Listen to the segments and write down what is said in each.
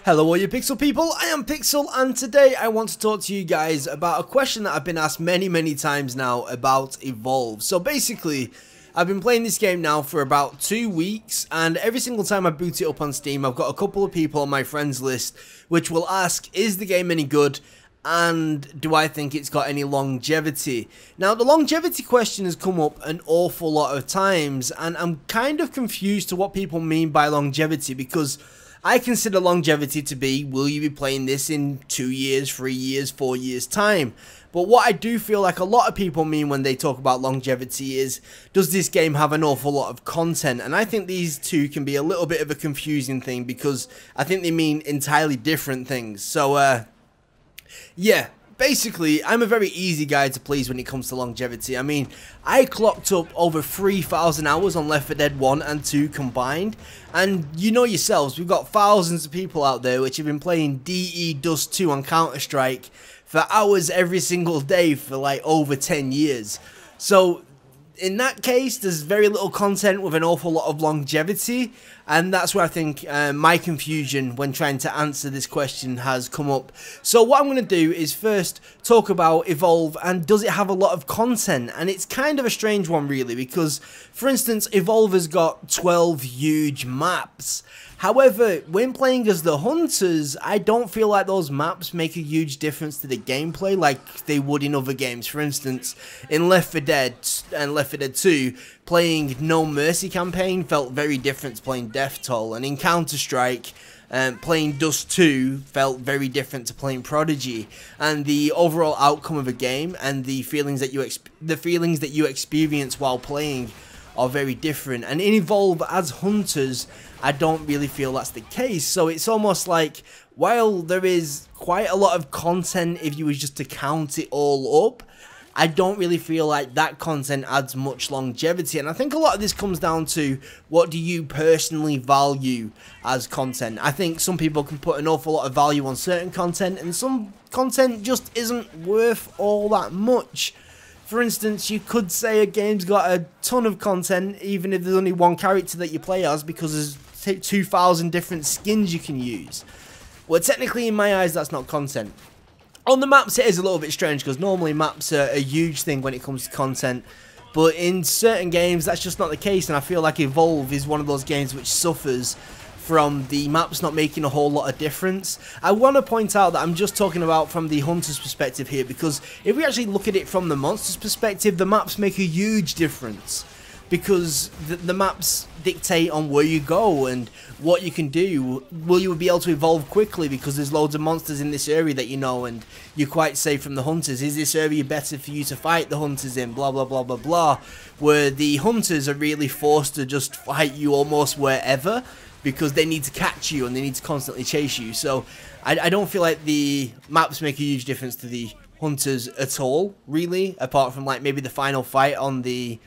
Hello all you Pixel people, I am Pixel and today I want to talk to you guys about a question that I've been asked many times now about Evolve. So basically, I've been playing this game now for about 2 weeks and every single time I boot it up on Steam I've got a couple of people on my friends list which will ask, is the game any good? And do I think it's got any longevity? Now the longevity question has come up an awful lot of times and I'm kind of confused to what people mean by longevity, because I consider longevity to be, will you be playing this in 2 years, 3 years, 4 years time? But what I do feel like a lot of people mean when they talk about longevity is, does this game have an awful lot of content? And I think these two can be a little bit of a confusing thing because I think they mean entirely different things. So yeah, basically, I'm a very easy guy to please when it comes to longevity. I mean, I clocked up over 3,000 hours on Left 4 Dead 1 and 2 combined, and you know yourselves, we've got thousands of people out there which have been playing DE Dust 2 on Counter-Strike for hours every single day for like over 10 years. So in that case, there's very little content with an awful lot of longevity, and that's where I think my confusion when trying to answer this question has come up. So what I'm going to do is first talk about Evolve and does it have a lot of content, and it's kind of a strange one really, because for instance Evolve has got 12 huge maps. However, when playing as the Hunters, I don't feel like those maps make a huge difference to the gameplay like they would in other games. For instance, in Left 4 Dead and Left 4 Dead 2, playing No Mercy campaign felt very different to playing Death Toll, and in Counter-Strike, playing Dust 2 felt very different to playing Prodigy, and the overall outcome of a game and the feelings that you experience while playing are very different. And in Evolve as Hunters, I don't really feel that's the case. So it's almost like, while there is quite a lot of content if you was just to count it all up, I don't really feel like that content adds much longevity. And I think a lot of this comes down to, what do you personally value as content? I think some people can put an awful lot of value on certain content, and some content just isn't worth all that much. For instance, you could say a game's got a ton of content even if there's only one character that you play as, because there's 2,000 different skins you can use. Well, technically in my eyes that's not content. On the maps it is a little bit strange, because normally maps are a huge thing when it comes to content, but in certain games that's just not the case, and I feel like Evolve is one of those games which suffers from the maps not making a whole lot of difference. I want to point out that I'm just talking about from the Hunter's perspective here, because if we actually look at it from the Monster's perspective, the maps make a huge difference, because the maps dictate on where you go and what you can do. Will you be able to evolve quickly because there's loads of monsters in this area that you know and you're quite safe from the Hunters? Is this area better for you to fight the Hunters in? Blah blah blah blah blah. Where the Hunters are really forced to just fight you almost wherever, because they need to catch you and they need to constantly chase you. So I don't feel like the maps make a huge difference to the Hunters at all, really, apart from like maybe the final fight on the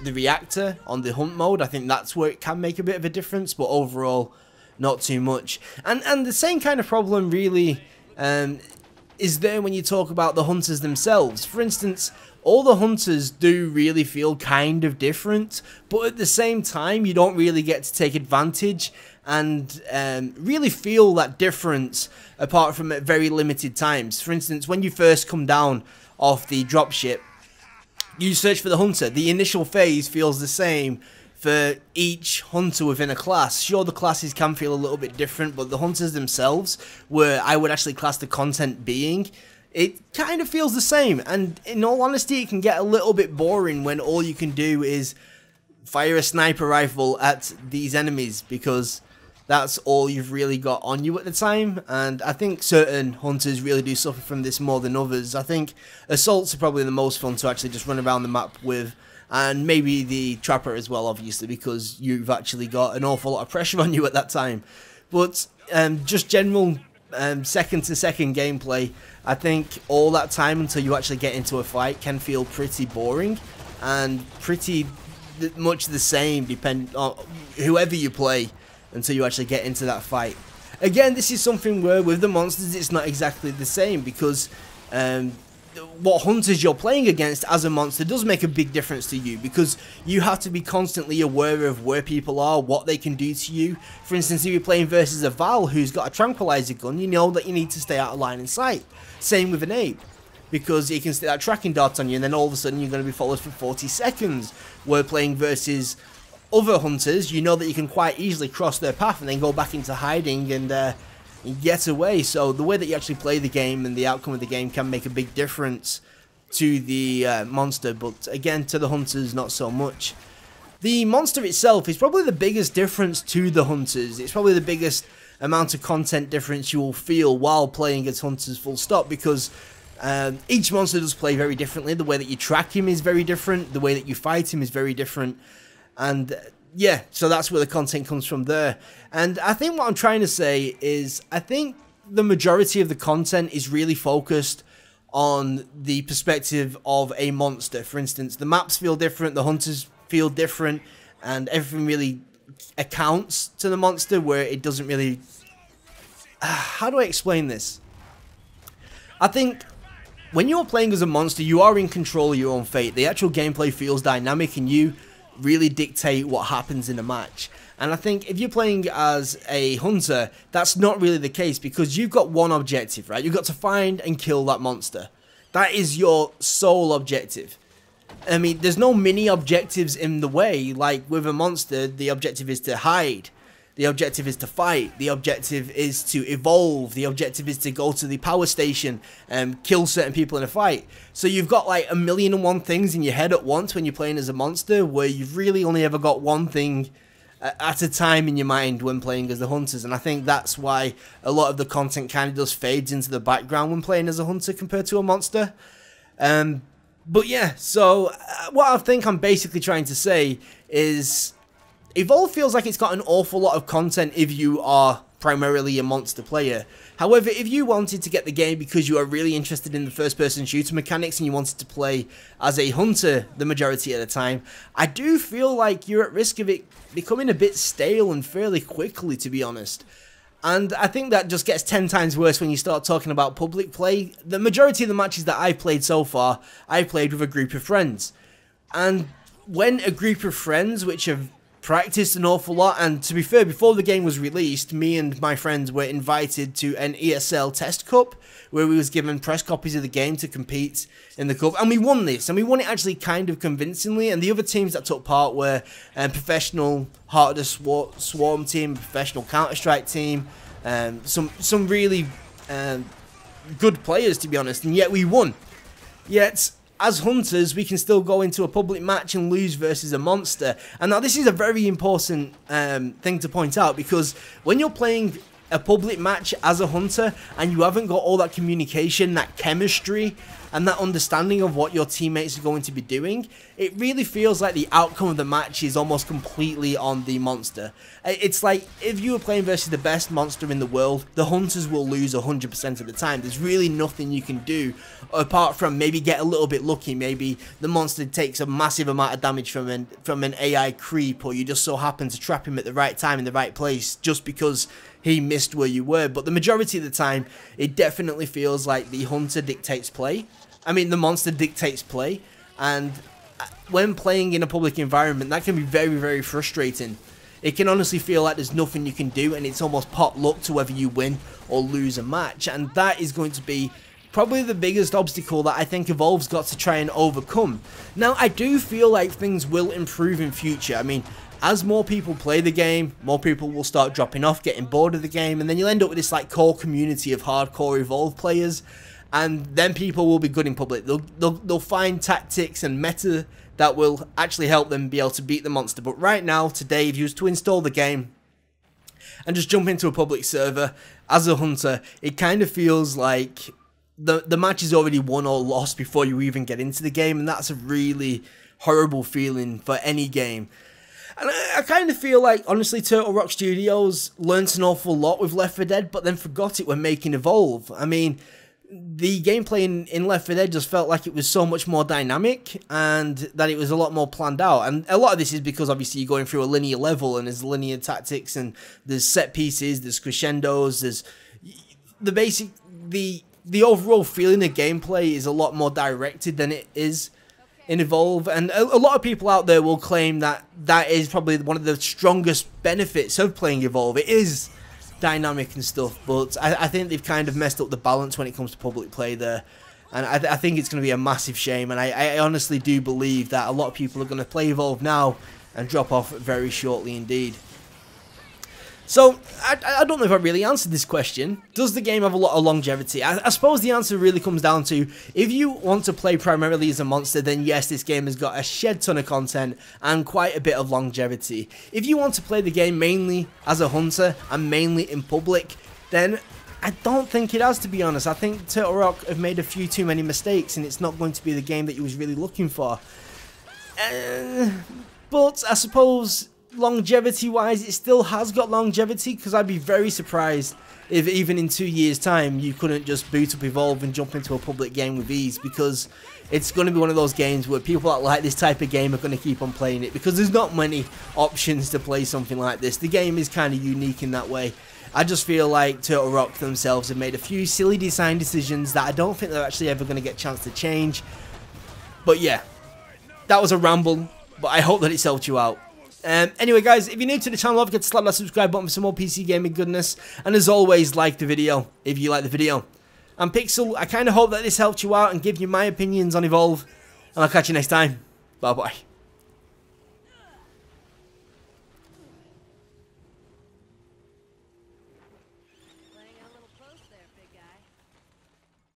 reactor on the hunt mode. I think that's where it can make a bit of a difference, but overall not too much. And the same kind of problem really is there when you talk about the Hunters themselves. For instance, all the Hunters do really feel kind of different, but at the same time you don't really get to take advantage and really feel that difference apart from at very limited times. For instance, when you first come down off the dropship, you search for the Hunter. The initial phase feels the same for each Hunter within a class. Sure, the classes can feel a little bit different, but the Hunters themselves, where I would actually class the content being, it kind of feels the same. And in all honesty, it can get a little bit boring when all you can do is fire a sniper rifle at these enemies, because that's all you've really got on you at the time. And I think certain Hunters really do suffer from this more than others. I think Assaults are probably the most fun to actually just run around the map with, and maybe the Trapper as well, obviously, because you've actually got an awful lot of pressure on you at that time. But just general second to second gameplay, I think all that time until you actually get into a fight can feel pretty boring and pretty much the same depending on whoever you play, until you actually get into that fight. Again, this is something where with the monsters it's not exactly the same, because what hunters you're playing against as a monster does make a big difference to you, because you have to be constantly aware of where people are, what they can do to you. For instance, if you're playing versus a Val who's got a tranquilizer gun, you know that you need to stay out of line of sight. Same with an ape, because he can stick that tracking dart on you and then all of a sudden you're going to be followed for 40 seconds. Where playing versus other hunters, you know that you can quite easily cross their path and then go back into hiding and get away. So the way that you actually play the game and the outcome of the game can make a big difference to the monster, but again, to the hunters, not so much. The monster itself is probably the biggest difference to the hunters. It's probably the biggest amount of content difference you will feel while playing as hunters, full stop, because each monster does play very differently. The way that you track him is very different. The way that you fight him is very different. And yeah, so that's where the content comes from there. And I think what I'm trying to say is, I think the majority of the content is really focused on the perspective of a monster. For instance, the maps feel different, the hunters feel different, and everything really accounts to the monster, where it doesn't really... how do I explain this? I think when you're playing as a monster, you are in control of your own fate. The actual gameplay feels dynamic and you really dictate what happens in a match. And I think if you're playing as a hunter, that's not really the case, because you've got one objective, right? You've got to find and kill that monster. That is your sole objective. I mean, there's no mini objectives in the way. Like with a monster, the objective is to hide. The objective is to fight. The objective is to evolve. The objective is to go to the power station and kill certain people in a fight. So you've got like 1,000,001 things in your head at once when you're playing as a monster, where you've really only ever got one thing at a time in your mind when playing as the hunters. And I think that's why a lot of the content kind of just fades into the background when playing as a hunter compared to a monster. But yeah, so what I think I'm basically trying to say is, Evolve feels like it's got an awful lot of content if you are primarily a monster player. However, if you wanted to get the game because you are really interested in the first-person shooter mechanics and you wanted to play as a hunter the majority of the time, I do feel like you're at risk of it becoming a bit stale and fairly quickly, to be honest. And I think that just gets 10 times worse when you start talking about public play. The majority of the matches that I've played so far, I've played with a group of friends. And when a group of friends, which have practiced an awful lot, and to be fair, before the game was released, me and my friends were invited to an ESL test cup, where we was given press copies of the game to compete in the cup, and we won this, and we won it actually kind of convincingly. And the other teams that took part were professional Heart of the Swarm team, professional Counter-Strike team, some really good players, to be honest, and yet we won. Yet as hunters, we can still go into a public match and lose versus a monster. And now this is a very important thing to point out, because when you're playing a public match as a hunter and you haven't got all that communication, that chemistry, and that understanding of what your teammates are going to be doing, it really feels like the outcome of the match is almost completely on the monster. It's like if you were playing versus the best monster in the world, the hunters will lose 100% of the time. There's really nothing you can do apart from maybe get a little bit lucky. Maybe the monster takes a massive amount of damage from an AI creep, or you just so happen to trap him at the right time in the right place just because he missed where you were. But the majority of the time, it definitely feels like the hunter dictates play. I mean, the monster dictates play, and when playing in a public environment, that can be very, very frustrating. It can honestly feel like there's nothing you can do, and it's almost pot luck to whether you win or lose a match, and that is going to be probably the biggest obstacle that I think Evolve's got to try and overcome. Now, I do feel like things will improve in future. I mean, as more people play the game, more people will start dropping off, getting bored of the game, and then you'll end up with this like core community of hardcore Evolve players. And then people will be good in public. They'll find tactics and meta that will actually help them be able to beat the monster. But right now, today, if you was to install the game and just jump into a public server as a hunter, it kind of feels like the match is already won or lost before you even get into the game. And that's a really horrible feeling for any game. And I kind of feel like, honestly, Turtle Rock Studios learnt an awful lot with Left 4 Dead, but then forgot it when making Evolve. I mean, the gameplay in Left 4 Dead just felt like it was so much more dynamic and that it was a lot more planned out. And a lot of this is because obviously you're going through a linear level and there's linear tactics and there's set pieces, there's crescendos, there's the the overall feeling of gameplay is a lot more directed than it is in Evolve, and a lot of people out there will claim that that is probably one of the strongest benefits of playing Evolve. It is dynamic and stuff, but I think they've kind of messed up the balance when it comes to public play there, and I think it's going to be a massive shame, and I honestly do believe that a lot of people are going to play Evolve now and drop off very shortly indeed. So, I don't know if I really answered this question. Does the game have a lot of longevity? I suppose the answer really comes down to, if you want to play primarily as a monster, then yes, this game has got a shed ton of content and quite a bit of longevity. If you want to play the game mainly as a hunter and mainly in public, then I don't think it has, to be honest. I think Turtle Rock have made a few too many mistakes, and it's not going to be the game that you was really looking for. But I suppose longevity wise, it still has got longevity, because I'd be very surprised if even in 2 years time you couldn't just boot up Evolve and jump into a public game with ease, because it's going to be one of those games where people that like this type of game are going to keep on playing it, because there's not many options to play something like this. The game is kind of unique in that way. I just feel like Turtle Rock themselves have made a few silly design decisions that I don't think they're actually ever going to get a chance to change. But yeah, that was a ramble, but I hope that it's helped you out. Anyway guys, if you're new to the channel, don't forget to slap that subscribe button for some more PC gaming goodness, and as always, like the video if you like the video. I'm Pixel. I kind of hope that this helped you out and give you my opinions on Evolve, and I'll catch you next time. Bye bye.